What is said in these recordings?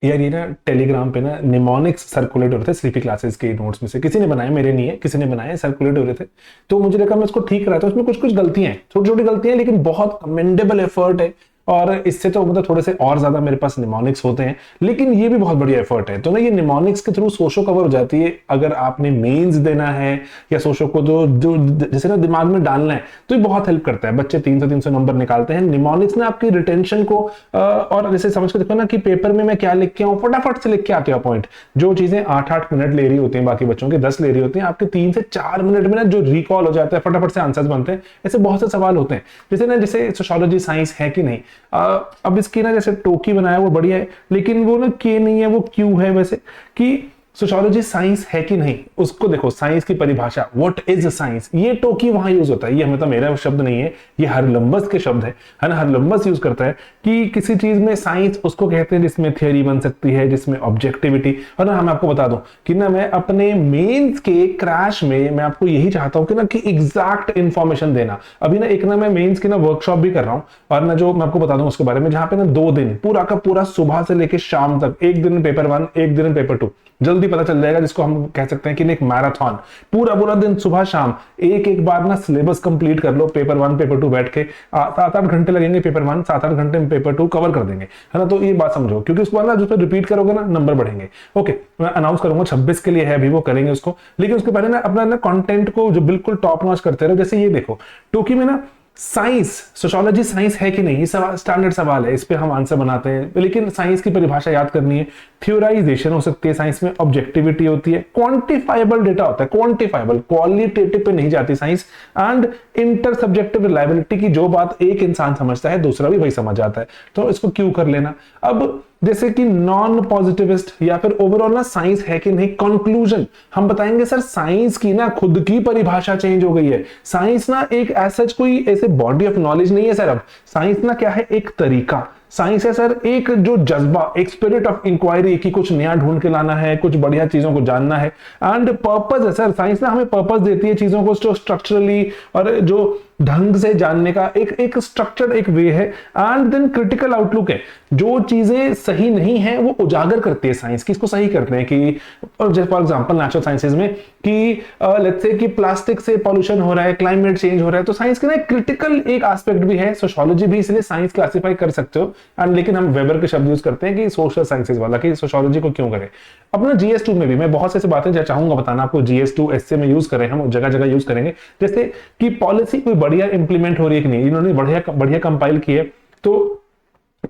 यार ये ना टेलीग्राम पे ना निमोनिक्स सर्कुलेट हो रहे थे स्लीपी क्लासेस के नोट्स में से, किसी ने बनाए, मेरे नहीं है, किसी ने बनाए, सर्कुलेट हो रहे थे। तो मुझे लगा मैं इसको ठीक करा था। उसमें कुछ कुछ गलतियां हैं, छोटी छोटी गलतियां हैं, लेकिन बहुत कमेंडेबल एफर्ट है। और इससे तो मतलब थोड़े से और ज्यादा मेरे पास निमोनिक्स होते हैं, लेकिन ये भी बहुत बढ़िया एफर्ट है। तो ना ये निमोनिक्स के थ्रू सोशो कवर हो जाती है। अगर आपने मेंस देना है या सोशो को जो जो जैसे ना दिमाग में डालना है, तो ये बहुत हेल्प करता है। बच्चे 300 नंबर निकालते हैं। निमोनिक्स ना आपकी रिटेंशन को और जैसे समझ के देखो ना कि पेपर में मैं क्या लिख के आऊं, फटाफट से लिख के आते हो पॉइंट। जो चीजें 8-8 मिनट ले रही होती हैं, बाकी बच्चों के 10 ले रही होती हैं, आपके 3 से 4 मिनट में ना जो रिकॉल हो जाता है, फटाफट से आंसर्स बनते हैं। ऐसे बहुत से सवाल होते हैं। जैसे ना जैसे सोशियोलॉजी साइंस है कि नहीं, अब इसकी ना जैसे टोकी बनाया वो बढ़िया है, लेकिन वो ना के नहीं है, वो क्यों है वैसे, कि सोशियोलॉजी साइंस है कि नहीं, उसको देखो। साइंस की परिभाषा, व्हाट इज साइंस, ये टोकी वहां यूज होता है। ये मतलब मेरा शब्द नहीं है, ये हरलंबस के शब्द है ना। हरलंबस यूज करता है कि किसी चीज में साइंस उसको कहते हैं जिसमें थियोरी बन सकती है, जिसमें ऑब्जेक्टिविटी। और ना मैं आपको बता दूं कि ना मैं अपने मेंस के क्रैश में मैं आपको यही चाहता हूं कि ना कि एग्जैक्ट इंफॉर्मेशन देना। अभी ना एक ना मैं मेंस की ना वर्कशॉप भी कर रहा हूं, और ना जो मैं आपको बता दूं उसके बारे में, जहां पे ना 2 दिन पूरा का पूरा सुबह से लेकर शाम तक, एक दिन पेपर 1, एक दिन पेपर 2, जल्दी पता चल जाएगा, जिसको हम कह सकते हैं कि एक मैराथन। पूरा पूरा दिन सुबह शाम एक एक बार ना सिलेबस कंप्लीट कर लो। पेपर 1 पेपर 2 बैठ के 7-8 घंटे लगेंगे, पेपर 1 7-8 घंटे में पेपर 2 कवर कर देंगे, है ना। तो ये बात समझो, क्योंकि उसके बाद ना जो रिपीट करोगे ना नंबर बढ़ेंगे। ओके, मैं अनाउंस करूंगा 26 के लिए है, अभी वो करेंगे उसको। लेकिन उसके पहले ना अपना ना कंटेंट को जो बिल्कुल टॉप नॉच करते रहो। जैसे ये देखो, टोकी में ना साइंस, सोशियोलॉजी साइंस है कि नहीं, ये सवाल स्टैंडर्ड सवाल है, इस पे हम आंसर बनाते हैं। लेकिन साइंस की परिभाषा याद करनी है। थ्योराइजेशन हो सकती है साइंस में, ऑब्जेक्टिविटी होती है, क्वांटिफाइबल डेटा होता है, क्वांटिफाइबल, क्वालिटेटिव पे नहीं जाती science. And inter subjective reliability की जो बात एक इंसान समझता है, दूसरा भी वही समझ जाता है। तो इसको क्यों कर लेना। अब जैसे कि नॉन पॉजिटिविस्ट या फिर ओवरऑल ना साइंस है कि नहीं, कंक्लूजन हम बताएंगे। सर साइंस की ना खुद की परिभाषा चेंज हो गई है। साइंस ना एक ऐसा कोई ऐसे बॉडी ऑफ नॉलेज नहीं है सर। अब साइंस ना क्या है, एक तरीका। साइंस है सर एक जो जज्बा, एक स्पिरिट ऑफ इंक्वायरी, की कुछ नया ढूंढ के लाना है, कुछ बढ़िया चीजों को जानना है। एंड पर्पस है सर, साइंस ना हमें पर्पस देती है चीजों को जो स्ट्रक्चरली और जो ढंग से जानने का एक एक स्ट्रक्चर्ड एक वे है। एंड देन क्रिटिकल आउटलुक है, जो चीजें सही नहीं है वो उजागर करती है साइंस की, इसको सही करते हैं। कि और जैसे फॉर एग्जांपल नेचुरल साइंसेज में कि लेट्स से कि प्लास्टिक से पॉल्यूशन हो रहा है, क्लाइमेट चेंज हो रहा है, तो साइंस का ना क्रिटिकल एक एस्पेक्ट भी है। सोशियोलॉजी भी इसलिए साइंस क्लासिफाई कर सकते हो। एंड लेकिन हम वेबर के शब्द यूज करते हैं कि सोशल साइंसेज वाला, कि सोशियोलॉजी को क्यों करें। अपना जीएस2 में भी मैं बहुत से बातें चाहूंगा बताना आपको। जीएस2 एसए में यूज करें, हम जगह जगह यूज करेंगे। जैसे कि पॉलिसी कोई बढ़िया इंप्लीमेंट हो रही है कि नहीं, इन्होंने बढ़िया बढ़िया कंपाइल की है। तो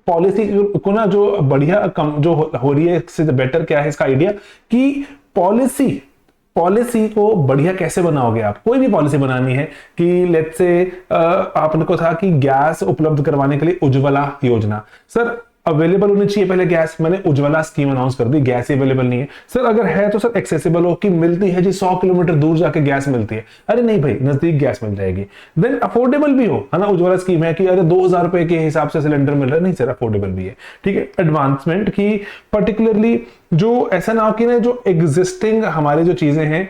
पॉलिसी को ना जो बढ़िया जो हो रही है, इससे बेटर क्या है इसका आइडिया, कि पॉलिसी पॉलिसी को बढ़िया कैसे बनाओगे आप। कोई भी पॉलिसी बनानी है कि लेट्स से आपने को था कि गैस उपलब्ध करवाने के लिए उज्ज्वला योजना। सर अवेलेबल होनी चाहिए पहले गैस, मैंने उज्ज्वला स्कीम अनाउंस कर दी, गैस ही अवेलेबल नहीं है। सर अगर है तो सर एक्सेसिबल हो, कि मिलती है जी, 100 किलोमीटर दूर जाके गैस मिलती है। अरे नहीं भाई, नजदीक गैस मिल जाएगी। देन अफोर्डेबल भी हो, है ना। उज्ज्वला स्कीम है कि अरे 2000 रुपए के हिसाब से सिलेंडर मिल रहा है, नहीं सर अफोर्डेबल भी है, ठीक है। एडवांसमेंट की पर्टिकुलरली जो ऐसा ना हो कि ना जो एग्जिस्टिंग हमारी जो चीजें हैं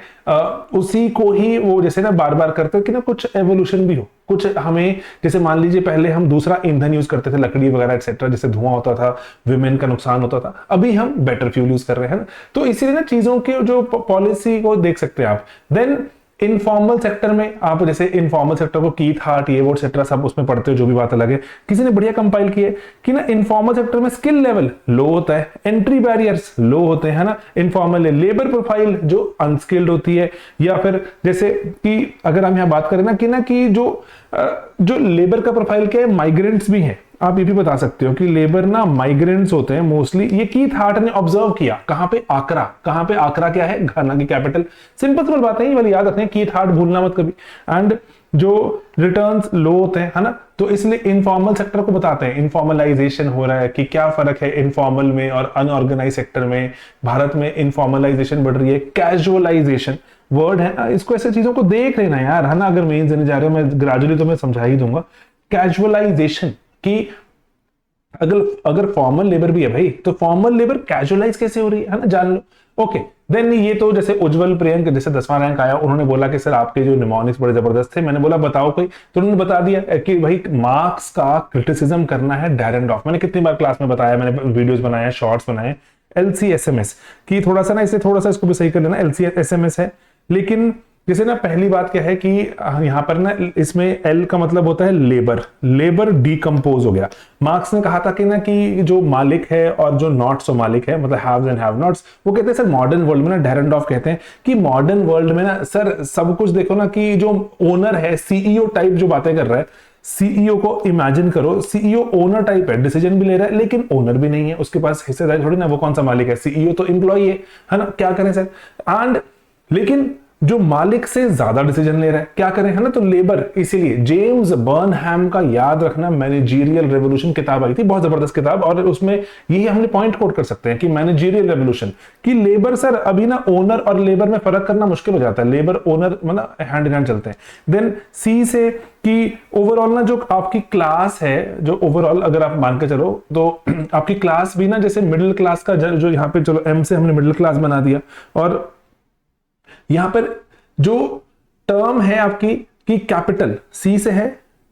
उसी को ही वो जैसे ना बार बार करते हो, कि ना कुछ एवोल्यूशन भी हो। कुछ हमें जैसे मान लीजिए पहले हम दूसरा ईंधन यूज करते थे, लकड़ी वगैरह एक्सेट्रा, जैसे धुआं होता था, विमेन का नुकसान होता था। अभी हम बेटर फ्यूल यूज कर रहे हैं ना। तो इसीलिए ना चीजों के जो पॉलिसी को देख सकते हैं आप। देन इनफॉर्मल सेक्टर में आप जैसे इनफॉर्मल सेक्टर को कीथ हार्ट ये वो एक्सेट्रा सब उसमें पढ़ते हो, जो भी बात अलग है। किसी ने बढ़िया कंपाइल की है कि ना इनफॉर्मल सेक्टर में स्किल लेवल लो होता है, एंट्री बैरियर्स लो होते हैं, ना। इनफॉर्मल लेबर प्रोफाइल जो अनस्किल्ड होती है, या फिर जैसे कि अगर हम यहां बात करें ना कि जो लेबर का प्रोफाइल क्या है, माइग्रेंट्स भी हैं। आप ये भी बता सकते हो कि लेबर ना माइग्रेंट्स होते हैं मोस्टली। ये कीथ हार्ट ने ऑब्जर्व किया, कहां पे, आकरा। कहां पे, आकरा क्या है, घाना की कैपिटल। सिंपल सिंपल बातें ये वाली याद रखनी है, कीथ हार्ट भूलना मत कभी। एंड जो रिटर्न्स लो होते हैं, है ना। तो इसलिए इनफॉर्मल सेक्टर को बताते हैं, इनफॉर्मलाइजेशन हो रहा है, कि क्या फर्क है इनफॉर्मल में और अनऑर्गेनाइज सेक्टर में। भारत में इनफॉर्मलाइजेशन बढ़ रही है, कैजुअलाइजेशन वर्ड है ना, इसको ऐसे चीजों को देख लेना यार, है ना। अगर मेंस देने जा रहे हो, मैं ग्रेजुअली तो मैं समझा ही दूंगा। कैजुअलाइजेशन की अगर अगर फॉर्मल लेबर भी है भाई, तो फॉर्मल लेबर कैजुअलाइज कैसे हो रही है ना, जान लो। ओके, देन ये तो जैसे उज्जवल प्रियंक जैसे 10वां रैंक आया, उन्होंने बोला कि सर आपके जो निमोनिक्स बड़े जबरदस्त थे। मैंने बोला बताओ कोई, तो उन्होंने बता दिया कि भाई मार्क्स का क्रिटिसिज्म करना है डैरेंडॉफ। मैंने कितनी बार क्लास में बताया, मैंने वीडियोस बनाए, शॉर्ट्स बनाए। LCSMS की थोड़ा सा ना, इसे थोड़ा सा इसको भी सही कर लेना, LCSMS है। लेकिन जैसे ना पहली बात क्या है कि यहां पर ना इसमें एल का मतलब होता है लेबर, लेबर डीकंपोज हो गया। मार्क्स ने कहा था कि ना कि जो मालिक है और जो नॉट्स मालिक है, मतलब हैव्स एंड हैव नॉट्स, वो कहते हैं सर मॉडर्न वर्ल्ड में ना, डेरेंडॉफ कहते हैं कि मॉडर्न वर्ल्ड में ना सर सब कुछ देखो ना कि जो ओनर है, सीईओ टाइप जो बातें कर रहा है, सीईओ को इमेजिन करो, सीईओ ओनर टाइप है, डिसीजन भी ले रहा है लेकिन ओनर भी नहीं है, उसके पास हिस्सेदारी थोड़ी ना, वो कौन सा मालिक है, सीईओ तो एम्प्लॉई है ना, क्या करें सर। एंड लेकिन जो मालिक से ज्यादा डिसीजन ले रहा है, क्या करें, है ना, तो लेबर। इसीलिए जेम्स बर्नहैम का याद रखना, मैनेजरियल रेवोल्यूशन किताब आई थी, बहुत जबरदस्त किताब, और उसमें यही हमने पॉइंट कोट कर सकते हैं कि मैनेजरियल रेवोल्यूशन की लेबर सर अभी ना ओनर और लेबर में फर्क करना मुश्किल हो जाता है, लेबर ओनर मतलब हैंड इन हैंड चलते हैं। देन सी से कि ओवरऑल ना जो आपकी क्लास है, जो ओवरऑल अगर आप मान के चलो तो आपकी क्लास भी ना जैसे मिडिल क्लास का, जो यहाँ पे चलो एम से हमने मिडिल क्लास बना दिया, और यहां पर जो टर्म है आपकी कि कैपिटल, सी से है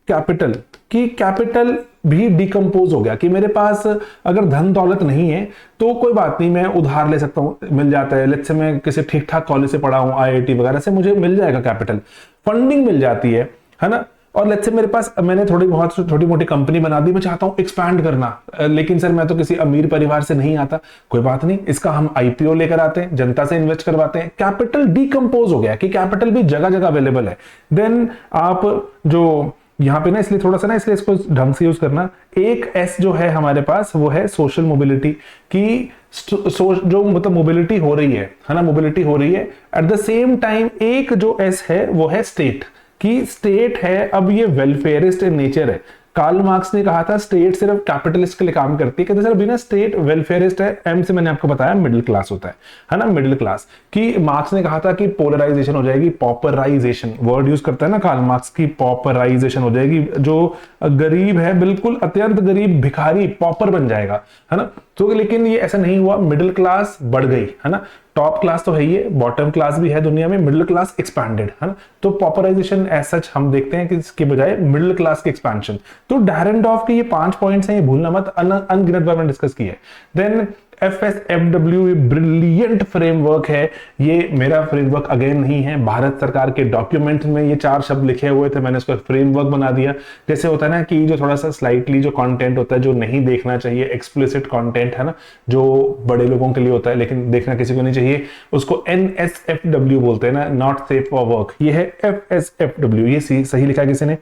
कैपिटल, कि कैपिटल भी डिकम्पोज हो गया कि मेरे पास अगर धन दौलत नहीं है तो कोई बात नहीं, मैं उधार ले सकता हूं, मिल जाता है। लेट्स से मैं किसी ठीक ठाक कॉलेज से पढ़ा हूं, आईआईटी वगैरह से, मुझे मिल जाएगा कैपिटल, फंडिंग मिल जाती है ना। और लेट्स से मेरे पास, मैंने थोड़ी बहुत छोटी मोटी कंपनी बना दी, मैं चाहता हूं एक्सपैंड करना, लेकिन सर मैं तो किसी अमीर परिवार से नहीं आता, कोई बात नहीं, इसका हम आईपीओ लेकर आते हैं, जनता से इन्वेस्ट करवाते हैं, कैपिटल डीकंपोज हो गया कि कैपिटल भी जगह जगह अवेलेबल है। देन आप जो यहां पे ना, इसलिए थोड़ा सा ना, इसलिए इसको ढंग से यूज करना, एक एस जो है हमारे पास वो है सोशल मोबिलिटी, की जो मतलब मोबिलिटी हो रही है ना, मोबिलिटी हो रही है। एट द सेम टाइम एक जो एस है वो है स्टेट, कि स्टेट है अब ये वेलफेयरिस्ट इन नेचर है। कार्ल मार्क्स ने कहा था स्टेट सिर्फ कैपिटलिस्ट के लिए काम करती है, कहते सर बिना स्टेट वेलफेयरिस्ट है। एम से मैंने आपको बताया मिडिल क्लास होता है ना, मिडिल क्लास। कि मार्क्स ने कहा था कि पोलराइजेशन हो जाएगी, पॉपराइजेशन वर्ड यूज करता है ना कार्ल मार्क्स, की पॉपराइजेशन हो जाएगी, जो गरीब है बिल्कुल अत्यंत गरीब भिखारी पॉपर बन जाएगा, है ना। तो लेकिन ये ऐसा नहीं हुआ, मिडिल क्लास बढ़ गई, है ना। टॉप क्लास तो है ही है, बॉटम क्लास भी है दुनिया में, मिडिल क्लास एक्सपैंडेड, है ना। तो पॉपुलराइजेशन एज सच हम देखते हैं कि इसके बजाय मिडिल क्लास की एक्सपेंशन। तो डैरेंडॉफ के ये 5 पॉइंट्स हैं, ये भूलना मत, अनगिनत बार मैंने डिस्कस किया है। देन FSFW ब्रिलियंट फ्रेमवर्क है, ये मेरा फ्रेमवर्क अगेन नहीं है, भारत सरकार के डॉक्यूमेंट में ये 4 शब्द लिखे हुए थे, मैंने इसको फ्रेमवर्क बना दिया। जैसे होता है ना कि जो थोड़ा सा स्लाइटली जो कंटेंट होता है जो नहीं देखना चाहिए, एक्सप्लिसिट कंटेंट, है ना, जो बड़े लोगों के लिए होता है लेकिन देखना किसी को नहीं चाहिए, उसको NSFW बोलते हैं ना, नॉट सेफ फॉर वर्क। ये है FSFW, ये सही लिखा है किसी ने।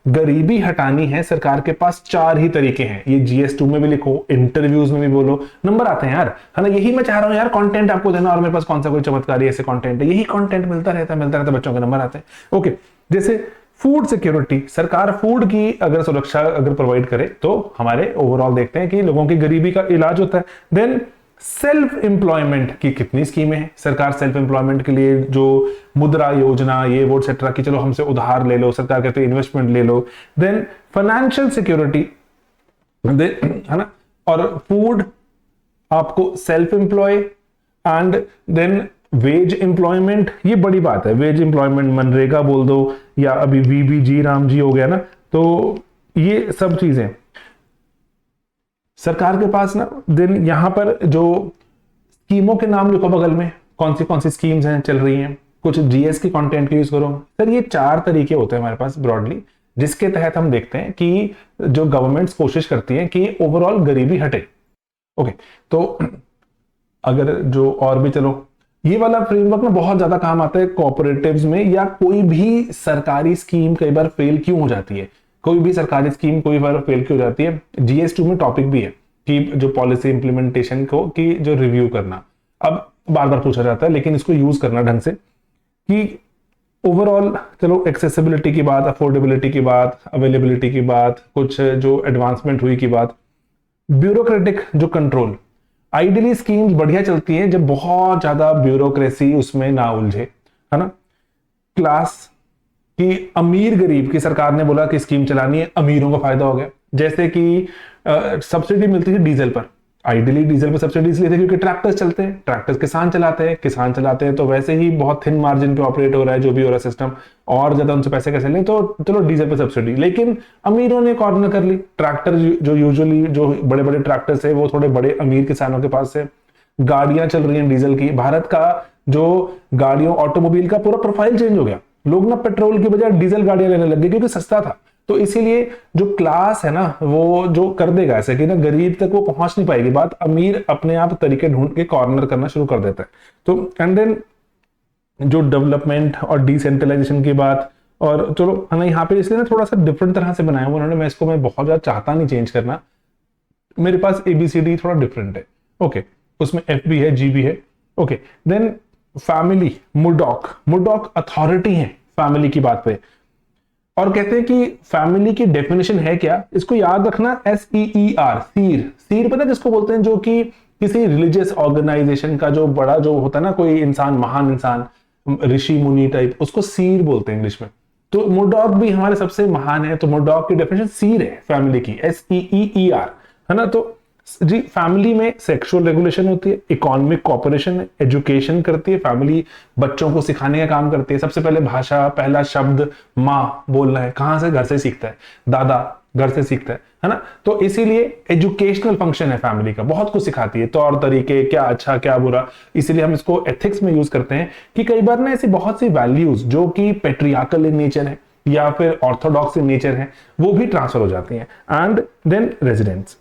गरीबी हटानी है, सरकार के पास 4 ही तरीके हैं, ये GS2 में भी लिखो, इंटरव्यूज में भी बोलो, नंबर आते हैं यार, है ना। यही मैं चाह रहा हूं यार, कंटेंट आपको देना, और मेरे पास कौन सा कोई चमत्कारी ऐसे कंटेंट है, यही कंटेंट मिलता रहता बच्चों के नंबर आते हैं। ओके, जैसे फूड सिक्योरिटी, सरकार फूड की अगर सुरक्षा अगर प्रोवाइड करे तो हमारे ओवरऑल देखते हैं कि लोगों की गरीबी का इलाज होता है। देन सेल्फ एम्प्लॉयमेंट की कितनी स्कीमें हैं, सरकार सेल्फ एम्प्लॉयमेंट के लिए जो मुद्रा योजना, ये वो एक्सेट्रा, कि चलो हमसे उधार ले लो, सरकार कहते हैं इन्वेस्टमेंट ले लो। देन फाइनेंशियल सिक्योरिटी, है ना, और फूड आपको self employ, and then wage employment, ये बड़ी बात है, वेज एम्प्लॉयमेंट, मनरेगा बोल दो, या अभी VBG राम जी हो गया ना, तो ये सब चीजें सरकार के पास ना। देन यहां पर जो स्कीमों के नाम लिखो बगल में, कौन सी स्कीम्स हैं चल रही हैं, कुछ GS की कंटेंट का यूज करो सर। ये 4 तरीके होते हैं हमारे पास ब्रॉडली, जिसके तहत हम देखते हैं कि जो गवर्नमेंट्स कोशिश करती हैं कि ओवरऑल गरीबी हटे। ओके, तो अगर जो और भी, चलो ये वाला फ्रेमवर्क ना बहुत ज्यादा काम आता है कोऑपरेटिव्स में, या कोई भी सरकारी स्कीम कई बार फेल क्यों हो जाती है, कोई भी सरकारी स्कीम कोई बार फेल क्यों हो जाती है। GS2 में टॉपिक भी है कि जो पॉलिसी इंप्लीमेंटेशन को की जो रिव्यू करना, अब बार बार पूछा जाता है लेकिन इसको यूज करना ढंग से, कि ओवरऑल चलो एक्सेसिबिलिटी की बात, अफोर्डेबिलिटी की बात, अवेलेबिलिटी की बात, कुछ जो एडवांसमेंट हुई की बात, ब्यूरोक्रेटिक जो कंट्रोल, आइडियली स्कीम्स बढ़िया चलती हैं जब बहुत ज्यादा ब्यूरोक्रेसी उसमें ना उलझे, है ना। क्लास कि अमीर गरीब की सरकार ने बोला कि स्कीम चलानी है, अमीरों को फायदा हो गया, जैसे कि सब्सिडी मिलती थी डीजल पर। आइडियली डीजल पर सब्सिडी इसलिए थी क्योंकि ट्रैक्टर्स चलते हैं, ट्रैक्टर्स किसान चलाते हैं तो वैसे ही बहुत थिन मार्जिन पे ऑपरेट हो रहा है जो भी हो रहा है सिस्टम, और ज्यादा उनसे पैसे कैसे लें, तो चलो डीजल पे सब्सिडी। लेकिन अमीरों ने कॉर्नर कर ली। ट्रैक्टर जो यूजुअली जो बड़े बड़े ट्रैक्टर्स है वो थोड़े बड़े अमीर किसानों के पास है। गाड़ियां चल रही हैं डीजल की। भारत का जो गाड़ियों ऑटोमोबाइल का पूरा प्रोफाइल चेंज हो गया। लोग ना पेट्रोल की बजाय डीजल गाड़ियां लेने लग गए क्योंकि सस्ता था। तो इसीलिए जो क्लास है ना वो जो कर देगा ऐसे कि ना गरीब तक वो पहुंच नहीं पाएगी बात, अमीर अपने आप तरीके ढूंढ के कॉर्नर करना शुरू कर देता है। तो एंड देन जो डेवलपमेंट और डिसेंट्रलाइजेशन की बात, और चलो है ना यहाँ पे इसलिए ना थोड़ा सा डिफरेंट तरह से बनाया हुआ उन्होंने, मैं बहुत ज्यादा चाहता नहीं चेंज करना, मेरे पास ABCD थोड़ा डिफरेंट है। ओके, उसमें F भी है, G भी है। ओके, देन फैमिली, मुर्डॉक अथॉरिटी है फैमिली की बात पे, और कहते हैं कि फैमिली की डेफिनेशन है क्या, इसको याद रखना, SEER, सीर पता है किसको बोलते हैं, जो कि किसी रिलीजियस ऑर्गेनाइजेशन का जो बड़ा जो होता है ना, कोई इंसान, महान इंसान, ऋषि मुनि टाइप, उसको सीर बोलते हैं इंग्लिश में। तो मुर्डॉक भी हमारे सबसे महान है, तो मुर्डॉक की डेफिनेशन सीर है फैमिली की, SEER, है ना। तो जी फैमिली में सेक्सुअल रेगुलेशन होती है, इकोनॉमिक कॉपरेशन है, एजुकेशन करती है फैमिली, बच्चों को सिखाने का काम करती है। सबसे पहले भाषा, पहला शब्द माँ बोलना है, कहां से, घर से सीखता है, दादा घर से सीखता है ना। तो इसीलिए एजुकेशनल फंक्शन है फैमिली का, बहुत कुछ सिखाती है, तौर तरीके, क्या अच्छा क्या बुरा। इसीलिए हम इसको एथिक्स में यूज करते हैं कि कई बार ना ऐसी बहुत सी वैल्यूज जो कि पेट्रियार्कल इन नेचर है या फिर ऑर्थोडॉक्स इन नेचर है वो भी ट्रांसफर हो जाती हैं। And then residence,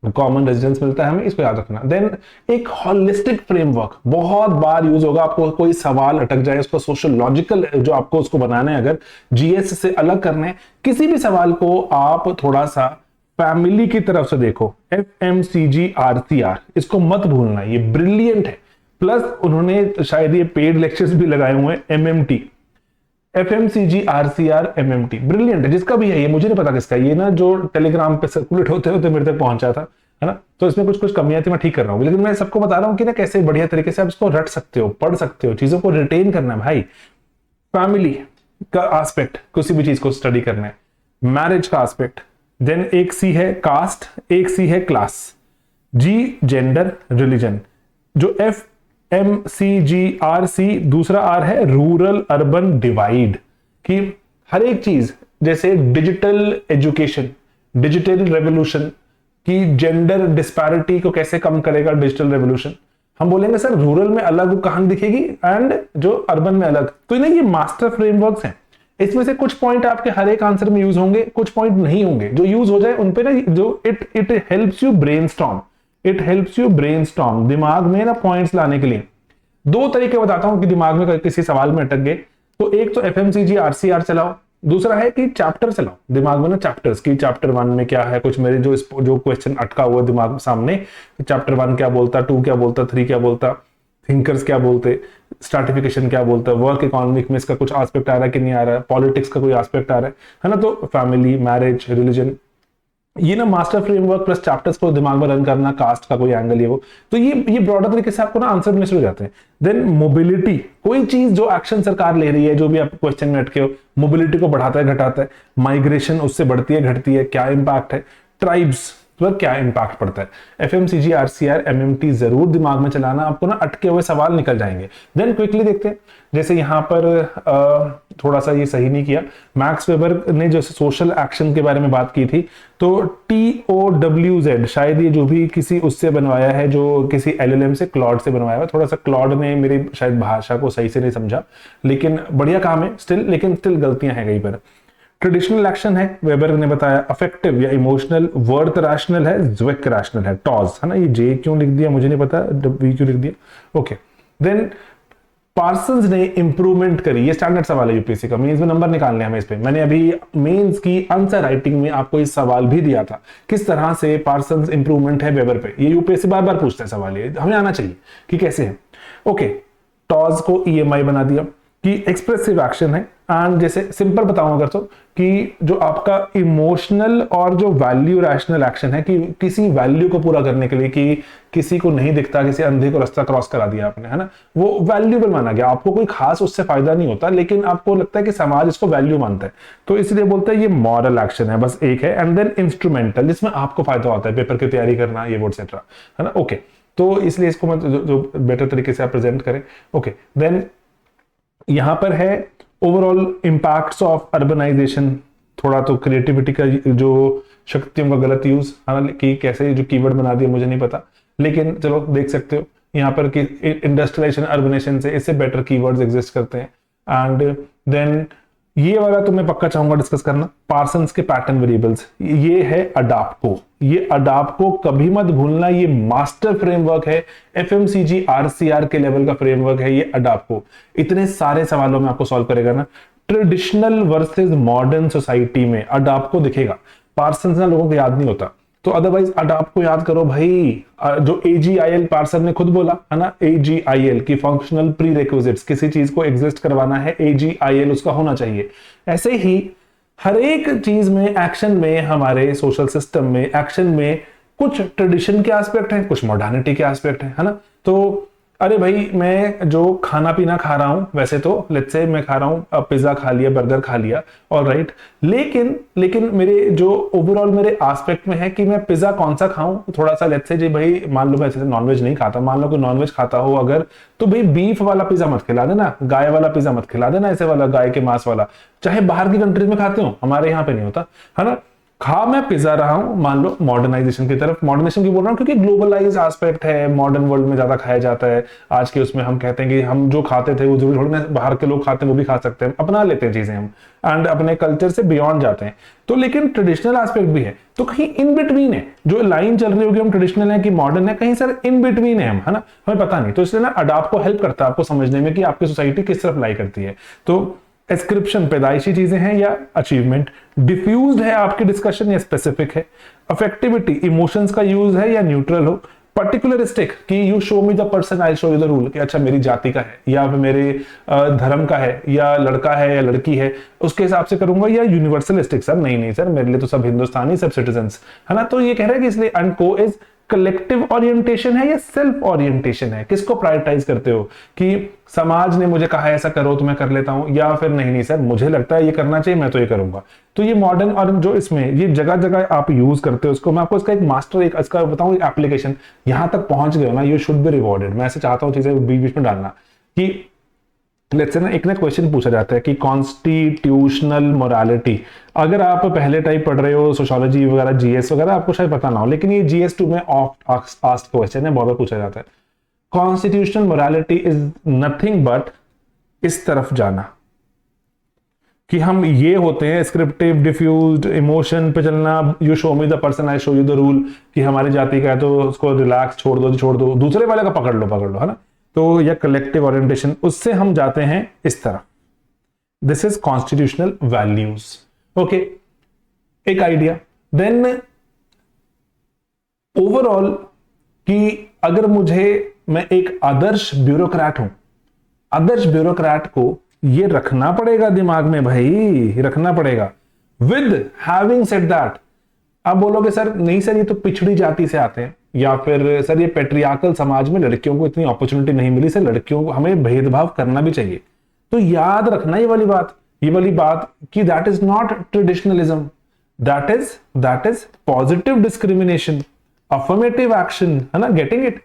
common residence मिलता है हमें, इसको याद रखना। देन एक हॉलिस्टिक फ्रेमवर्क, बहुत बार यूज होगा, आपको कोई सवाल अटक जाए, उसको सोशियोलॉजिकल जो आपको उसको बनाना है, अगर GS से अलग करना है किसी भी सवाल को, आप थोड़ा सा फैमिली की तरफ से देखो, FMCG RCR, इसको मत भूलना, ये ब्रिलियंट है। प्लस उन्होंने शायद ये पेड लेक्चर्स भी लगाए हुए हैं, MMT, FMCG RCR MMT, brilliant है। जिसका भी है ये, मुझे नहीं पता किसका, ये ना जो टेलीग्राम पे सर्कुलेट होते होते मेरे तक पहुंचा था, है ना। तो इसमें कुछ कुछ कमियां थी, मैं ठीक कर रहा हूँ, लेकिन मैं सबको बता रहा हूँ कि ना कैसे बढ़िया तरीके से आप इसको रट सकते हो, पढ़ सकते हो, चीजों को रिटेन करना है भाई। फैमिली का एस्पेक्ट, किसी भी चीज को स्टडी करना है, मैरिज का एस्पेक्ट, देन एक C है कास्ट, एक C है क्लास, G जेंडर, रिलीजन, जो FMCGRC, दूसरा R है रूरल अर्बन डिवाइड, कि हर एक चीज जैसे डिजिटल एजुकेशन, डिजिटल रेवोल्यूशन की जेंडर डिस्पैरिटी को कैसे कम करेगा डिजिटल रेवोल्यूशन। हम बोलेंगे सर रूरल में अलग कहानी दिखेगी एंड जो अर्बन में अलग, तो ये मास्टर फ्रेमवर्क्स हैं, इसमें से कुछ पॉइंट आपके हर एक आंसर में यूज होंगे, कुछ पॉइंट नहीं होंगे, जो यूज हो जाए उन पे ना जो इट हेल्प्स यू ब्रेनस्टॉर्म, दिमाग में ना पॉइंट्स लाने के लिए। दो तरीके बताता हूं कि दिमाग में किसी सवाल में अटक गए, तो एक तो FMCG RCR चलाओ, दूसरा है कि चैप्टर चलाओ दिमाग में ना, चैप्टर्स की, चैप्टर 1 में क्या है, कुछ मेरे जो क्वेश्चन अटका हुआ दिमाग सामने, चैप्टर 1 क्या बोलता, 2 क्या बोलता, 3 क्या बोलता, थिंकर्स क्या बोलते, स्ट्रैटिफिकेशन क्या बोलता, वर्क इकोनॉमिक में इसका कुछ एस्पेक्ट आ रहा है कि नहीं आ रहा है, पॉलिटिक्स का कोई एस्पेक्ट आ रहा है ना। तो फैमिली, मैरिज, रिलीजन, ये ना मास्टर फ्रेमवर्क प्लस चैप्टर्स को दिमाग में रन करना, कास्ट का कोई एंगल ये वो, तो ये ब्रॉडर तरीके से आपको ना आंसर मिलने शुरू हो जाते हैं। देन मोबिलिटी, कोई चीज जो एक्शन सरकार ले रही है, जो भी आप क्वेश्चन में अटके हो, मोबिलिटी को बढ़ाता है घटाता है, माइग्रेशन उससे बढ़ती है घटती है, क्या इंपैक्ट है, ट्राइब्स पर क्या इंपैक्ट पड़ता है। FMCG RCR MMT जरूर दिमाग में चलाना, आपको ना अटके हुए सवाल निकल जाएंगे। देन क्विकली देखते हैं, जैसे यहां पर थोड़ा सा ये सही नहीं किया, मैक्स वेबर ने जो सोशल एक्शन के बारे में बात की थी, तो TOWZ शायद ये जो भी किसी उससे बनवाया है, जो किसी LLM से, क्लॉड से बनवाया है, थोड़ा सा क्लॉड ने मेरी शायद भाषा को सही से नहीं समझा, लेकिन बढ़िया काम है स्टिल, लेकिन स्टिल गलतियां हैं कहीं पर। ट्रेडिशनल एक्शन है, वेबर ने बताया, अफेक्टिव या इमोशनल, वर्थ रैशनल है, ज़्विक रैशनल है, टॉज, है ना। ये जे क्यों लिख दिया मुझे नहीं पता, वी क्यों लिख दिया, ओके। देन पार्सन्स ने इंप्रूवमेंट करी, ये स्टैंडर्ड सवाल है यूपीएससी का, मेंस में नंबर निकालने हमें इस पे। मैंने अभी मेंस की आंसर राइटिंग में आपको इस सवाल भी दिया था, किस तरह से पार्सन्स इंप्रूवमेंट है वेबर पे, ये यूपीएससी बार बार पूछता है सवाल, ये हमें आना चाहिए कि कैसे है। ओके, टॉज को EMI बना दिया, कि एक्सप्रेसिव एक्शन है। एंड जैसे सिंपल बताऊं अगर तो कि जो आपका इमोशनल और जो वैल्यू रैशनल एक्शन है कि किसी वैल्यू को पूरा करने के लिए, कि किसी को नहीं दिखता, किसी अंधे को रास्ता क्रॉस करा दिया आपने, है ना, वो वैल्यूबल माना गया, आपको कोई खास उससे फायदा नहीं होता, लेकिन आपको लगता है कि समाज इसको वैल्यू मानता है, तो इसलिए बोलते हैं ये मॉरल एक्शन है, बस एक है। एंड देन इंस्ट्रूमेंटल, जिसमें आपको फायदा होता है, पेपर की तैयारी करना, ये वो एटसेट्रा, है ना, ओके। तो इसलिए इसको मैं जो बेटर तरीके से आप प्रेजेंट करें, ओके। देन यहां पर है ओवरऑल इंपैक्ट्स ऑफ अर्बनाइजेशन, थोड़ा तो क्रिएटिविटी का जो शक्तियों का गलत यूज, हालांकि कैसे जो कीवर्ड बना दिया मुझे नहीं पता, लेकिन चलो देख सकते हो यहाँ पर कि इंडस्ट्रियलाइजेशन अर्बनाइजेशन से इससे बेटर कीवर्ड्स एग्जिस्ट करते हैं। एंड देन ये वाला तो मैं पक्का चाहूंगा डिस्कस करना, पार्सन्स के पैटर्न वेरिएबल्स, ये है अडाप्को। ये अडाप्को कभी मत भूलना, ये मास्टर फ्रेमवर्क है, एफएमसीजी आरसीआर के लेवल का फ्रेमवर्क है ये अडाप्को। इतने सारे सवालों में आपको सॉल्व करेगा ना, ट्रेडिशनल वर्सेस मॉडर्न सोसाइटी में अडाप्को दिखेगा। पार्सन्स ना लोगों को याद नहीं होता, तो अदरवाइज अडाप्ट को याद करो भाई। जो AGIL पार्सन ने खुद बोला है ना, AGIL की फंक्शनल प्री रिक्विजिट्स, किसी चीज को एग्जिस्ट करवाना है AGIL उसका होना चाहिए। ऐसे ही हर एक चीज में, एक्शन में, हमारे सोशल सिस्टम में, एक्शन में कुछ ट्रेडिशन के एस्पेक्ट हैं, कुछ मॉडर्निटी के एस्पेक्ट हैं, है ना। तो अरे भाई मैं जो खाना पीना खा रहा हूं, वैसे तो लेट्स से मैं खा रहा हूं पिज्जा खा लिया, बर्गर खा लिया, ऑलराइट, लेकिन मेरे जो ओवरऑल मेरे एस्पेक्ट में है कि मैं पिज्जा कौन सा खाऊं, थोड़ा सा लेट्स से जी भाई, मान लो मैं ऐसे नॉनवेज नहीं खाता, मान लो कोई नॉनवेज खाता हो अगर, तो भाई बीफ वाला पिज्जा मत खिला देना, गाय वाला पिज्जा मत खिला देना, ऐसे वाला गाय के मांस वाला, चाहे बाहर की कंट्रीज में खाते हो, हमारे यहाँ पे नहीं होता, है ना। खा मैं पिज्जा रहा हूं, मान लो मॉडर्नाइजेशन की तरफ, मॉडर्नाइजेशन क्यों बोल रहा हूं, क्योंकि ग्लोबलाइज एस्पेक्ट है, मॉडर्न वर्ल्ड में ज्यादा खाया जाता है आज के उसमें, हम कहते हैं कि हम जो खाते थे वो जरूरी थोड़ी ना बाहर के लोग खाते हैं वो भी खा सकते हैं, अपना लेते हैं चीजें हम, एंड अपने कल्चर से बियॉन्ड जाते हैं। तो लेकिन ट्रेडिशनल एस्पेक्ट भी है, तो कहीं इन बिटवीन है, जो लाइन चल रही होगी हम ट्रेडिशनल है कि मॉडर्न है, कहीं सर इन बिटवीन है हम, है ना, हमें पता नहीं। तो इसलिए ना अडाप्ट को हेल्प करता है आपको समझने में कि आपकी सोसाइटी किस तरफ लाई करती है। तो एस्क्रिप्शन पैदाइशी चीजें हैं या अचीवमेंट, डिफ्यूज्ड है आपकी डिस्कशन या स्पेसिफिक है, अफेक्टिविटी इमोशंस का यूज है या न्यूट्रल हो, पर्टिकुलरिस्टिक कि you show me the person I show you the rule, कि अच्छा मेरी जाति का है या मेरे धर्म का है या लड़का है या लड़की है उसके हिसाब से करूंगा, या यूनिवर्सलिस्टिक सर नहीं सर मेरे लिए तो सब हिंदुस्तानी, सब सिटीजन्स, है ना। तो ये कह रहे हैं कि इसलिए एंड को इज कलेक्टिव ओरिएंटेशन है या सेल्फ ओरिएंटेशन है, किसको प्रायोरिटाइज करते हो कि समाज ने मुझे कहा ऐसा करो तो मैं कर लेता हूं, या फिर नहीं सर मुझे लगता है ये करना चाहिए मैं तो ये करूंगा। तो ये मॉडर्न और जो इसमें ये जगह जगह आप यूज करते हो उसको, मैं आपको इसका एक मास्टर एक इसका बताऊं एप्लीकेशन, यहां तक पहुंच गए ना, यू शुड बी रिवॉर्डेड। मैं ऐसे चाहता हूं चीजें बीच बीच में डालना कि लेट्स से ना एक ना क्वेश्चन पूछा जाता है कि कॉन्स्टिट्यूशनल मोरालिटी, अगर आप पहले टाइप पढ़ रहे हो सोशियोलॉजी वगैरह जीएस वगैरह आपको शायद पता ना हो, लेकिन ये GS2 में ऑफ्ट आस्क्ड क्वेश्चन है, बहुत बार पूछा जाता है। Constitutional morality is nothing but इस तरफ जाना, कि हम ये होते हैं स्क्रिप्टिव डिफ्यूज्ड इमोशन पे चलना, you show me the person I show you the rule, कि हमारी जाति का है तो उसको रिलैक्स छोड़ दो, दूसरे वाले का पकड़ लो, है ना। तो या कलेक्टिव ओरिएंटेशन, उससे हम जाते हैं इस तरह, this is constitutional values, okay, एक आइडिया। देन ओवरऑल कि अगर मैं एक आदर्श ब्यूरोक्रेट हूं, आदर्श ब्यूरोक्रेट को ये रखना पड़ेगा दिमाग में भाई, रखना पड़ेगा। विद हैविंग सेड दैट, आप बोलोगे सर नहीं सर ये तो पिछड़ी जाति से आते हैं, या फिर सर ये पेट्रियार्कल समाज में लड़कियों को इतनी अपॉर्चुनिटी नहीं मिली, सर लड़कियों को हमें भेदभाव करना भी चाहिए। तो याद रखना ये वाली बात कि that is not traditionalism, that is positive discrimination, affirmative action, है ना, गेटिंग इट।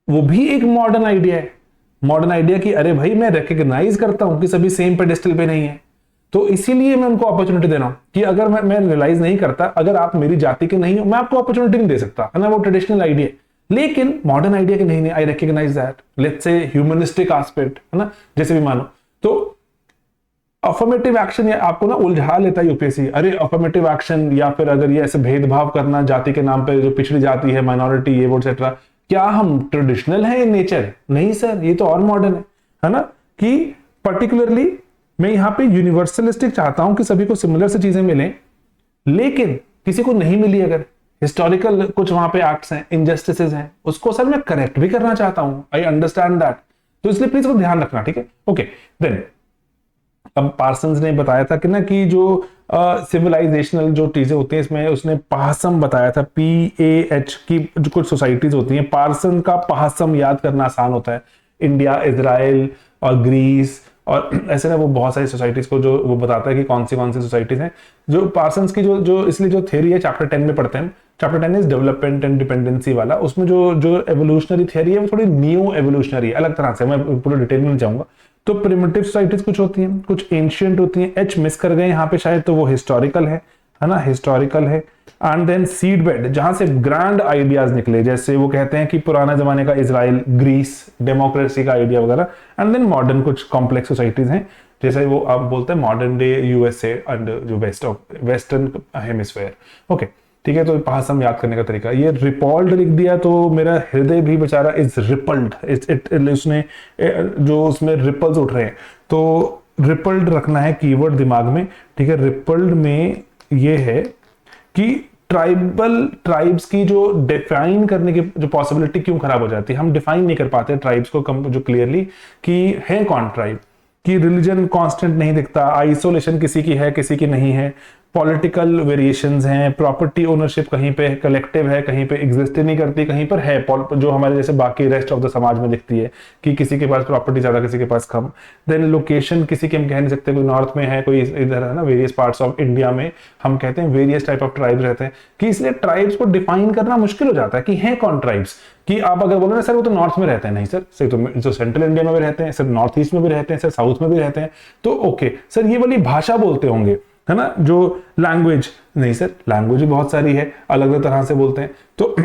वो भी एक मॉडर्न आइडिया है, मॉडर्न आइडिया कि अरे भाई मैं रिकग्नाइज करता हूं कि सभी सेम पेडेस्टल पे नहीं है, तो इसीलिए मैं उनको अपॉर्चुनिटी दे रहा हूं कि अगर मैं रियलाइज नहीं करता, अगर आप मेरी जाति के नहीं हो मैं आपको अपॉर्चुनिटी नहीं दे सकता, है ना, वो ट्रेडिशनल आइडिया। लेकिन मॉडर्न आइडिया के नहीं, I recognize that, let's say humanistic aspect, है ना, जैसे भी मानो। तो अफर्मेटिव एक्शन आपको ना उलझा लेता है यूपीएससी, अरे अफर्मेटिव एक्शन, या फिर अगर ये ऐसे भेदभाव करना जाति के नाम पे, जो पिछड़ी जाति है, माइनॉरिटी, ये वो एटसेट्रा, क्या हम ट्रेडिशनल है इन नेचर? नहीं सर, ये तो और मॉडर्न है ना, कि पर्टिकुलरली मैं यहां पे यूनिवर्सलिस्टिक चाहता हूं कि सभी को सिमिलर से चीजें मिलें, लेकिन किसी को नहीं मिली, अगर हिस्टोरिकल कुछ वहां पे एक्ट्स हैं, इनजस्टिसेस हैं, उसको सर मैं करेक्ट भी करना चाहता हूं, आई अंडरस्टैंड दैट। तो इसलिए प्लीज वो ध्यान रखना, ठीक है। ओके, देन अब पार्सन्स ने बताया था कि ना कि जो सिविलाइजेशनल जो चीजें होती हैं इसमें उसने पाहसम बताया था, PAH की जो कुछ सोसाइटीज होती हैं, पार्सन का पाहसम याद करना आसान होता है, इंडिया, इजराइल और ग्रीस और ऐसे ना वो बहुत सारी सोसाइटीज को जो वो बताता है कि कौन सी सोसाइटीज हैं जो पार्सन्स की जो इसलिए जो थ्योरी है चैप्टर 10 में पढ़ते हैं। Chapter 10 is development and dependency वाला, उसमें जो जो एवोल्यूशनरी थ्योरी है वो थोड़ी न्यू एवोल्यूशनरी है, अलग तरह से, मैं पूरे डिटेल में नहीं जाऊंगा। तो प्रिमिटिव सोसाइटीज कुछ होती हैं, कुछ एंशियंट होती हैं, एच मिस कर गए यहाँ पे शायद, तो वो हिस्टोरिकल है ना, हिस्टोरिकल है। एंड देन सीड बेड, जहां से ग्रैंड आइडियाज निकले, जैसे वो कहते हैं कि पुराना जमाने का इजराइल, ग्रीस, डेमोक्रेसी का आइडिया वगैरह। एंड देन मॉडर्न कुछ कॉम्प्लेक्स सोसाइटीज हैं, जैसे वो आप बोलते हैं मॉडर्न डे USA एंड जो वेस्टर्न हेमिस्फेयर। ओके, ठीक है। तो पासम याद करने का तरीका, ये रिपॉल्ड लिख दिया तो मेरा हृदय भी बेचारा इज रिपल्ड, उसने जो उसमें रिपल्स उठ रहे हैं, तो रिपल्ड रखना है कीवर्ड दिमाग में, ठीक है। रिपल्ड में ये है कि ट्राइब्स की जो डिफाइन करने की जो पॉसिबिलिटी क्यों खराब हो जाती है, हम डिफाइन नहीं कर पाते ट्राइब्स को जो क्लियरली कि है कौन ट्राइब, कि रिलीजन कांस्टेंट नहीं दिखता, आइसोलेशन किसी की है किसी की नहीं है, पॉलिटिकल वेरिएशंस हैं, प्रॉपर्टी ओनरशिप कहीं पे कलेक्टिव है, कहीं पे एग्जिस्ट नहीं करती, कहीं पर है जो हमारे जैसे बाकी रेस्ट ऑफ द समाज में दिखती है कि किसी के पास प्रॉपर्टी ज्यादा किसी के पास कम। देन लोकेशन किसी की हम कह नहीं सकते, कोई नॉर्थ में है कोई इधर है ना, वेरियस पार्ट्स ऑफ इंडिया में हम कहते हैं वेरियस टाइप ऑफ ट्राइब्स रहते हैं, कि इसलिए ट्राइब्स को डिफाइन करना मुश्किल हो जाता है कि है कौन ट्राइब्स। कि आप अगर बोलो ना सर वो तो नॉर्थ में रहते हैं, नहीं सर, सिर्फ तो सेंट्रल इंडिया में भी रहते हैं, सर नॉर्थ ईस्ट में भी रहते हैं, सर साउथ में भी रहते हैं, तो ओके सर ये वाली भाषा बोलते होंगे, है ना, जो लैंग्वेज, नहीं सर लैंग्वेज भी बहुत सारी है, अलग अलग तरह से बोलते हैं, तो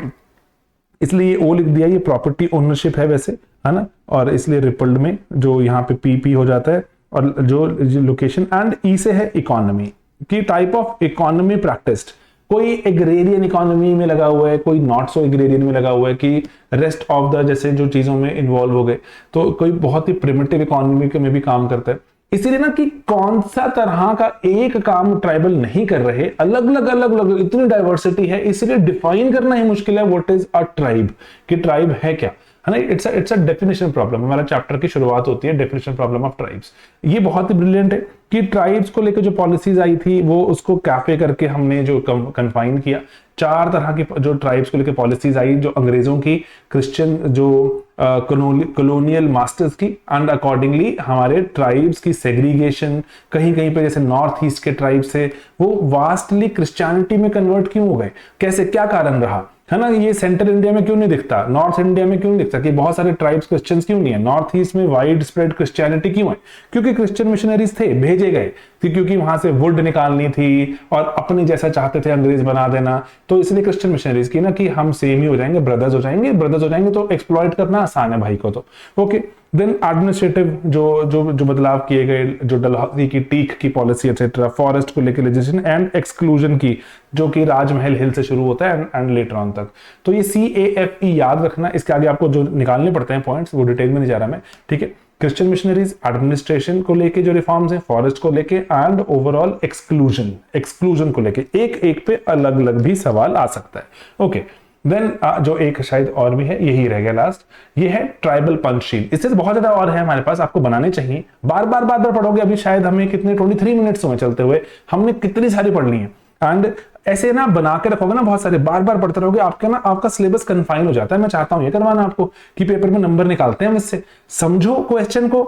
इसलिए ओ लिख दिया, ये प्रॉपर्टी ओनरशिप है वैसे, है ना, और इसलिए रिपल्ड में जो यहाँ पे PP हो जाता है, और जो लोकेशन एंड ई से है इकोनॉमी, की टाइप ऑफ इकोनॉमी प्रैक्टिस्ड, कोई एग्रेरियन इकोनॉमी में लगा हुआ है, कोई नॉट सो एग्रेरियन में लगा हुआ है, कि रेस्ट ऑफ द जैसे जो चीजों में इन्वॉल्व हो गए, तो कोई बहुत ही प्रिमिटिव इकोनॉमी में भी काम करता है। इसीलिए ना कि कौन सा तरह का एक काम ट्राइबल नहीं कर रहे, अलग अलग इतनी डाइवर्सिटी है, इसलिए डिफाइन करना ही मुश्किल है व्हाट इज अ ट्राइब, कि ट्राइब है क्या, है ना। It's a definition problem. हमारा चैप्टर की शुरुआत होती है डेफिनेशन प्रॉब्लम ऑफ ट्राइब्स। ये बहुत ही ब्रिलियंट है कि ट्राइब्स को लेकर जो पॉलिसीज आई थी वो उसको कैफे करके हमने जो कन्फाइन किया। 4 तरह की जो ट्राइब्स को लेकर पॉलिसीज आई, जो अंग्रेजों की, क्रिश्चियन जो कॉलोनियल मास्टर्स की, एंड अकॉर्डिंगली हमारे ट्राइब्स की सेग्रीगेशन, कहीं कहीं पे जैसे नॉर्थ ईस्ट के ट्राइब्स से वो वास्टली क्रिश्चियनिटी में कन्वर्ट क्यों हो गए, कैसे, क्या कारण रहा, है ना। ये सेंट्रल इंडिया में क्यों नहीं दिखता, नॉर्थ इंडिया में क्यों नहीं दिखता, कि बहुत सारे ट्राइब्स क्रिश्चियंस क्यों नहीं है, नॉर्थ ईस्ट में वाइड स्प्रेड क्रिश्चियनिटी क्यों है, क्योंकि क्रिश्चियन मिशनरीज थे, भेजे गए थे, क्योंकि वहां से वुड निकालनी थी और अपने जैसा चाहते थे अंग्रेज बना देना, तो इसलिए क्रिश्चियन मिशनरीज की ना कि हम सेम ही हो जाएंगे, ब्रदर्स हो जाएंगे तो एक्सप्लॉइट करना आसान है भाई को, तो ओके। देन एडमिनिस्ट्रेटिव जो बदलाव किए गए, जो डलहौजी की टीक की पॉलिसी एक्सेट्रा, फॉरेस्ट को लेकर लेजिस्लेशन एंड एक्सक्लूजन की, जो कि राजमहल हिल से शुरू होता है एंड लेटर ऑन तक। तो ये CAFE याद रखना, इसके आगे आपको जो निकालने पड़ते हैं पॉइंट्स, वो डिटेल में नहीं जा रहा मैं, ठीक है। क्रिश्चियन एडमिनिस्ट्रेशन को लेके जो रिफॉर्म्स हैं, फॉरेस्ट को लेके, एंड ओवरऑल एक्सक्लूजन को लेके, एक पे अलग अलग भी सवाल आ सकता है, ओके। देन जो एक शायद और भी है, यही रह गया लास्ट, ये है ट्राइबल पंचशील। इससे तो बहुत ज्यादा और है हमारे पास, आपको बनाने चाहिए, बार बार पढ़ोगे, अभी शायद हमें कितने 23 मिनट्स में चलते हुए हमने कितनी सारी पढ़ ली है, एंड ऐसे ना बना के रखोगे ना, बहुत सारे बार पढ़ते रहोगे, आपका सिलेबस कन्फाइन हो जाता है। मैं चाहता हूं ये करवाना आपको कि पेपर में नंबर निकालते हैं हम इससे, समझो क्वेश्चन को,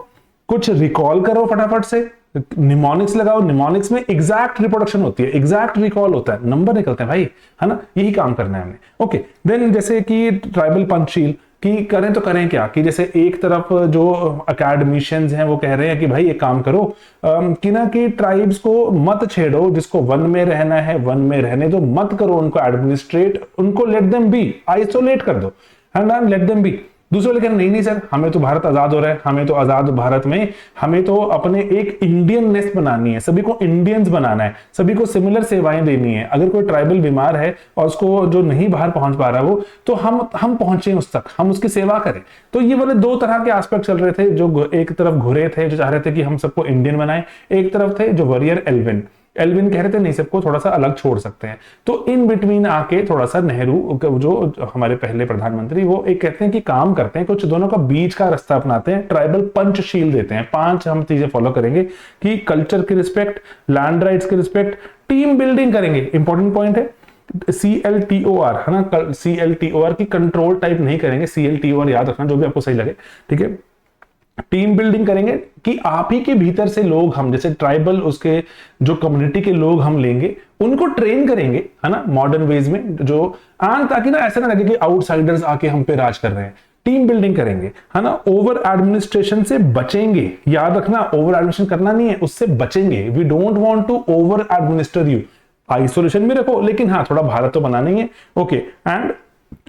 कुछ रिकॉल करो फटाफट से, निमोनिक्स लगाओ, निमोनिक्स में एग्जैक्ट रिप्रोडक्शन होती है, एग्जैक्ट रिकॉल होता है, नंबर निकलते हैं भाई, है ना, यही काम करना है हमने, ओके। देन जैसे कि ट्राइबल पंचशील कि करें तो करें क्या, कि जैसे एक तरफ जो अकेडमिशियंस हैं वो कह रहे हैं कि भाई एक काम करो कि ना कि ट्राइब्स को मत छेड़ो, जिसको वन में रहना है वन में रहने दो, मत करो उनको एडमिनिस्ट्रेट, उनको लेट देम बी, आइसोलेट कर दो, है ना, लेट देम बी। दूसरे लेकिन नहीं सर, हमें तो भारत आजाद हो रहा है, हमें तो आजाद भारत में हमें तो अपने एक इंडियन नेस्ट बनानी है, सभी को इंडियंस बनाना है, सभी को सिमिलर सेवाएं देनी है। अगर कोई ट्राइबल बीमार है और उसको जो नहीं बाहर पहुंच पा रहा वो, तो हम पहुंचे उस तक, हम उसकी सेवा करें। तो ये वाले 2 तरह के एस्पेक्ट चल रहे थे, जो एक तरफ घुरे थे जो चाह रहे थे कि हम सबको इंडियन बनाएं, एक तरफ थे जो वॉरियर एल्विन एल्विन कह रहे थे नहीं, सबको थोड़ा सा अलग छोड़ सकते हैं। तो इन बिटवीन आके थोड़ा सा नेहरू जो हमारे पहले प्रधानमंत्री, वो एक कहते हैं कि काम करते हैं कुछ दोनों का बीच का रास्ता अपनाते हैं, ट्राइबल पंचशील देते हैं। 5 हम चीजें फॉलो करेंगे कि कल्चर की रिस्पेक्ट, लैंड राइट्स की रिस्पेक्ट, टीम बिल्डिंग करेंगे, इंपॉर्टेंट पॉइंट है, CLTOR है ना, CLTOR की कंट्रोल टाइप नहीं करेंगे, CLTOR याद रखना जो भी आपको सही लगे, ठीक है। टीम बिल्डिंग करेंगे कि आप ही के भीतर से लोग, हम जैसे ट्राइबल उसके जो कम्युनिटी के लोग हम लेंगे, उनको ट्रेन करेंगे, है ना, मॉडर्न वेज में, जो ताकि ना ऐसा ना लगे कि आउटसाइडर्स आके हम पे राज कर रहे हैं। टीम बिल्डिंग करेंगे, है ना, ओवर एडमिनिस्ट्रेशन से बचेंगे, याद रखना ओवर एडमिनिस्ट्रेशन करना नहीं है, उससे बचेंगे। We don't want to over administer you, isolation में रखो, लेकिन हाँ थोड़ा भारत तो बनाना ही है, ओके। एंड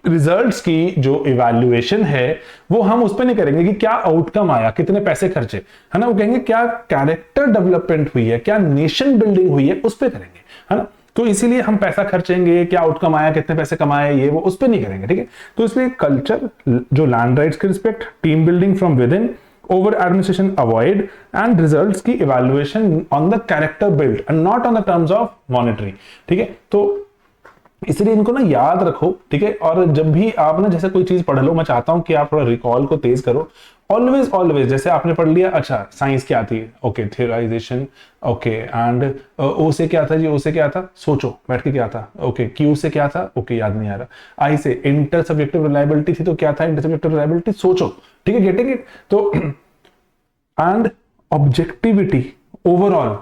रिजल्ट्स की जो इवैल्यूएशन है वो हम उस पर नहीं करेंगे कि क्या आउटकम आया, कितने पैसे खर्चे, है ना, वो कहेंगे क्या कैरेक्टर डेवलपमेंट हुई है, क्या नेशन बिल्डिंग हुई है, उस पर करेंगे, है ना। तो इसीलिए हम पैसा खर्चेंगे, क्या आउटकम आया, कितने पैसे कमाए, ये वो उस पर नहीं करेंगे, ठीक है। तो इसलिए कल्चर, जो लैंड राइट्स की respect, team building from within, over administration avoid, and results की evaluation on the character build and not on the terms of monetary, ठीक है। तो इसलिए इनको ना याद रखो, ठीक है। और जब भी आप ना जैसे कोई चीज पढ़ लो, मैं चाहता हूं कि आप थोड़ा रिकॉल को तेज करो। ऑलवेज ऑलवेज जैसे आपने पढ़ लिया, अच्छा साइंस क्या थी, ओके, थियोराइजेशन, ओके, एंड ओ से क्या था जी, ओ से क्या था, सोचो बैठ के क्या था, ओके, क्यू से क्या था, ओके, याद नहीं आ रहा, आई से इंटर सब्जेक्टिव रिलायबिलिटी थी, तो क्या था इंटर सब्जेक्टिव रिलायबिलिटी, सोचो, ठीक है, गेटिंग इट। तो एंड ऑब्जेक्टिविटी ओवरऑल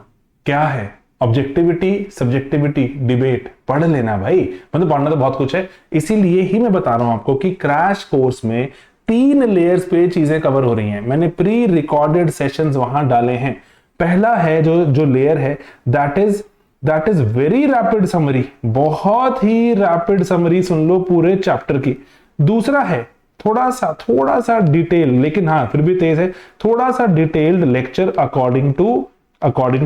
क्या है, ऑब्जेक्टिविटी, सब्जेक्टिविटी, डिबेट, पढ़ लेना भाई, मतलब पढ़ना तो बहुत कुछ है। इसीलिए ही मैं बता रहा हूं आपको कि क्रैश कोर्स में 3 लेयर्स पे चीजें कवर हो रही हैं। मैंने प्री रिकॉर्डेड सेशंस वहां डाले हैं। पहला है जो लेयर है, that is very rapid summary, बहुत ही रैपिड समरी सुन लो पूरे चैप्टर की। दूसरा है थोड़ा सा डिटेल, लेकिन हाँ फिर भी तेज है, थोड़ा सा detailed lecture according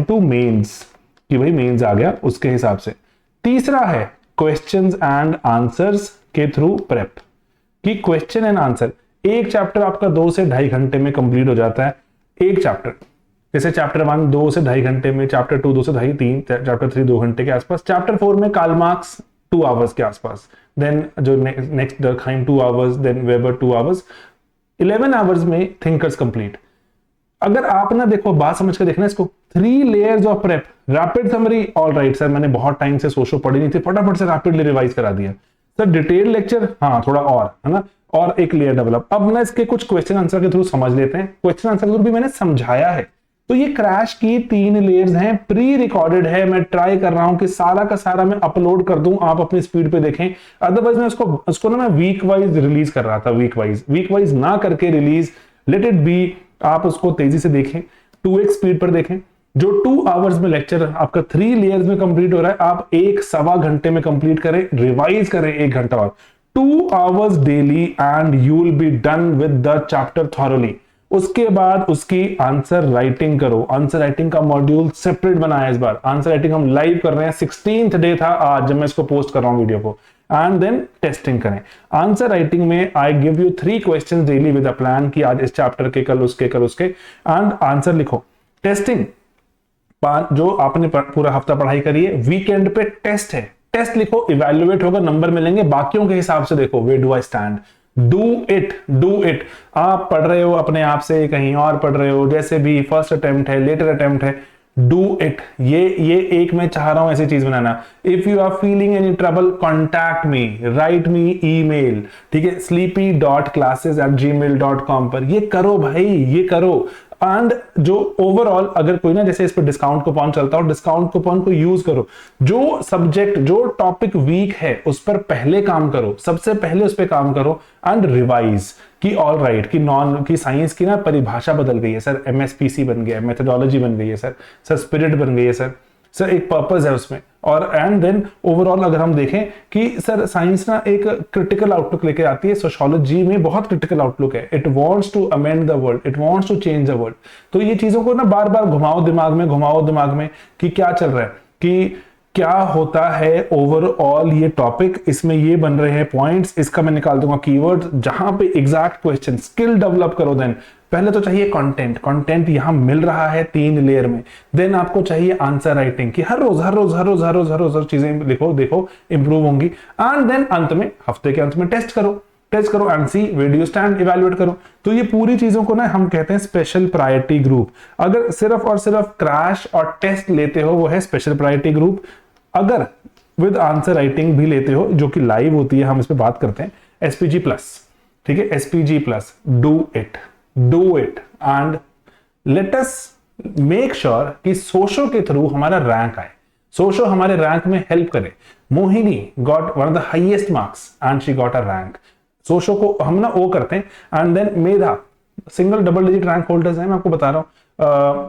to mains, कि भाई मेंस आ गया उसके हिसाब से। तीसरा है क्वेश्चंस एंड आंसर्स के थ्रू प्रेप, कि क्वेश्चन एंड आंसर, एक चैप्टर आपका 2 से 2.5 घंटे में कंप्लीट हो जाता है, एक चैप्टर, जैसे चैप्टर 1 2 से 2.5 घंटे में, चैप्टर 2 2 से 2.5 3, चैप्टर 3 2 घंटे के आसपास, चैप्टर 4 में कार्ल मार्क्स 2 आवर्स के आसपास, देन जो next Durkheim 2 hours, then Weber 2 hours, 11 hours में थिंकर्स कंप्लीट। अगर आप ना देखो, बात समझ के देखना इसको, 3 layers of prep, rapid summary, all right sir मैंने बहुत टाइम से सोशो पढ़ी नहीं थी, फटाफट से रैपिडली रिवाइज करा दिया सर, डिटेल लेक्चर हाँ थोड़ा और, है ना, और एक लेयर डेवलप। अब ना इसके कुछ क्वेश्चन आंसर के थ्रू समझ लेते हैं, क्वेश्चन आंसर के थ्रू भी मैंने समझाया है। तो ये क्रैश की 3 लेयर्स हैं, प्री रिकॉर्डेड है, मैं ट्राई कर रहा हूं कि सारा का सारा मैं अपलोड कर दूं, आप अपनी स्पीड पे देखें। अदरवाइज मैं उसको ना मैं वीक वाइज रिलीज कर रहा था, वीक वाइज ना करके रिलीज, लेट इट बी, आप उसको तेजी से देखें, 2x स्पीड पर देखें। जो 2 आवर्स में लेक्चर आपका 3 लेयर्स में कंप्लीट हो रहा है, आप 1.25 घंटे में कंप्लीट करें, रिवाइज करें 1 घंटा और, 2 hours daily, and you will be done with the chapter thoroughly. उसके बाद उसकी आंसर राइटिंग करो। आंसर राइटिंग का मॉड्यूल सेपरेट बनाया इस बार, आंसर राइटिंग हम लाइव कर रहे हैं, 16th डे था आज जब मैं इसको पोस्ट कर रहा हूं वीडियो को, एंड देन टेस्टिंग करें। आंसर राइटिंग में I give you 3 questions daily with a plan, कि आज इस चैप्टर के, कल उसके, एंड आंसर लिखो। टेस्टिंग, जो आपने पूरा हफ्ता पढ़ाई करी है, वीकेंड पे टेस्ट है, टेस्ट लिखो, इवैल्यूएट होगा, नंबर मिलेंगे, बाकियों के हिसाब से देखो, way do I stand, do it. आप पढ़ रहे हो अपने आप से, कहीं और पढ़ रहे हो, जैसे भी फर्स्ट अटेम्प्ट है, लेटर अटेम्प्ट है, डू इट। ये एक मैं चाह रहा हूं ऐसी चीज बनाना। If you are feeling any trouble, contact me, write me email, ठीक है, sleepy.classes@gmail.com पर। ये करो भाई, ये करो। एंड जो ओवरऑल अगर कोई ना, जैसे इस पे डिस्काउंट कूपन चलता हो, डिस्काउंट कूपन को यूज करो। जो सब्जेक्ट, जो टॉपिक वीक है उस पर पहले काम करो, सबसे पहले उस पर काम करो, एंड रिवाइज कि ऑल राइट, कि नॉन की साइंस की ना परिभाषा बदल गई है सर, MSPC बन गया है, मेथोडोलॉजी बन गई है सर स्पिरिट बन गई है सर एक पर्पस है उसमें। और एंड देन ओवरऑल अगर हम देखें कि सर साइंस ना एक क्रिटिकल आउटलुक लेके आती है, सोशियोलॉजी में बहुत क्रिटिकल आउटलुक है, it wants to amend the world, it wants to change the world. तो ये चीजों को ना बार बार घुमाओ दिमाग में कि क्या चल रहा है, कि क्या होता है ओवरऑल ये टॉपिक, इसमें ये बन रहे हैं पॉइंट्स, इसका मैं निकाल दूंगा कीवर्ड, जहां पे एग्जैक्ट क्वेश्चन, स्किल डेवलप करो, देन पहले तो चाहिए कंटेंट, कंटेंट यहां मिल रहा है 3 लेयर में। देन आपको चाहिए आंसर राइटिंग कि हर रोज चीजें लिखो, देखो इंप्रूव होंगी। एंड देन अंत में, हफ्ते के अंत में टेस्ट करो and see video stand evaluate करो। तो ये पूरी चीजों को ना हम कहते हैं स्पेशल प्रायोरिटी ग्रुप। अगर सिर्फ और सिर्फ क्रैश और टेस्ट लेते हो वो है स्पेशल प्रायोरिटी ग्रुप। अगर विद आंसर राइटिंग भी लेते हो जो कि लाइव होती है, हम इस पे बात करते हैं, एसपीजी प्लस, ठीक है, SPG plus, do it and let us make sure कि सोशो के थ्रू हमारा रैंक आए, सोशो हमारे रैंक में हेल्प करे। Mohini got one of the highest marks and she got a rank. Socio को हम ना वो करते हैं। And then Medha, single double digit rank holders हैं, मैं आपको बता रहा हूं,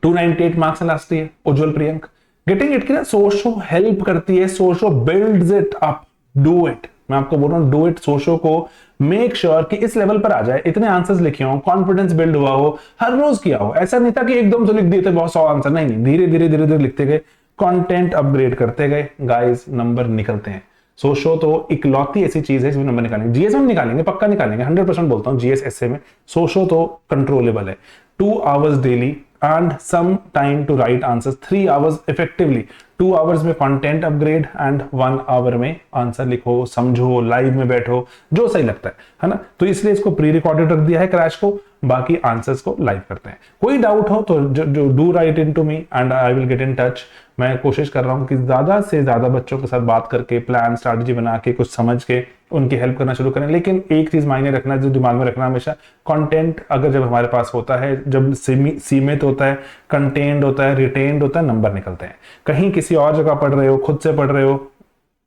298 marks last year. Ujjwal Priyank getting it की ना सोशो हेल्प करती है, socio builds it up, do it, मैं आपको बोल रहा हूं डू इट। सोशो को मेक श्योर कि इस लेवल पर आ जाए, इतने आंसर्स लिखे हो, कॉन्फिडेंस बिल्ड हुआ हो, हर रोज किया हो। ऐसा नहीं था कि एकदम से लिख दिए थे बहुत 100 आंसर, नहीं, धीरे धीरे लिखते गए, कंटेंट अपग्रेड करते गए, गाइस नंबर निकलते हैं। सोशो तो इकलौती ऐसी चीज है जिसमें नंबर निकालेंगे। जीएस में निकालेंगे, पक्का निकालेंगे, 100% बोलता हूं, जीएस एसए में सोशो तो कंट्रोलेबल है। 2 hours daily and some time to write answers, 3 hours effectively, 2 hours में content upgrade and 1 hour में आंसर लिखो, समझो, लाइव में बैठो, जो सही लगता है ना। तो इसलिए इसको प्री रिकॉर्डेड रख दिया है क्रैश को, बाकी आंसर्स को लाइव करते हैं। कोई डाउट हो तो जो do write in to me and I will get in touch. मैं कोशिश कर रहा हूं कि ज्यादा से ज्यादा बच्चों के साथ बात करके, प्लान स्ट्रैटेजी बना के, कुछ समझ के उनकी हेल्प करना शुरू करें। लेकिन एक चीज मायने रखना, जो दिमाग में रखना हमेशा, कंटेंट अगर जब हमारे पास होता है, जब सीमित होता है, कंटेंट होता है, रिटेन्ड होता है, नंबर निकलते हैं। कहीं किसी और जगह पढ़ रहे हो, खुद से पढ़ रहे हो,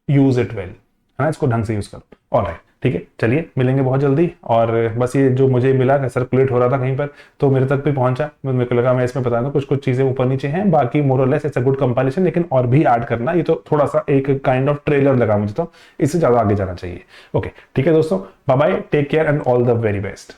यूज इट वेल, है ना, इसको ढंग से यूज करो। ऑलराइट, ठीक है, चलिए मिलेंगे बहुत जल्दी। और बस ये जो मुझे मिला, सर्कुलेट हो रहा था कहीं पर, तो मेरे तक भी पहुंचा, मेरे को लगा मैं इसमें बता दूं, कुछ चीजें ऊपर नीचे हैं, बाकी मोर और less it's a good compilation. लेकिन और भी ऐड करना, ये तो थोड़ा सा एक काइंड ऑफ ट्रेलर लगा मुझे, तो इससे ज्यादा आगे जाना चाहिए। ओके, ठीक है दोस्तों, bye bye, take care and all the very best.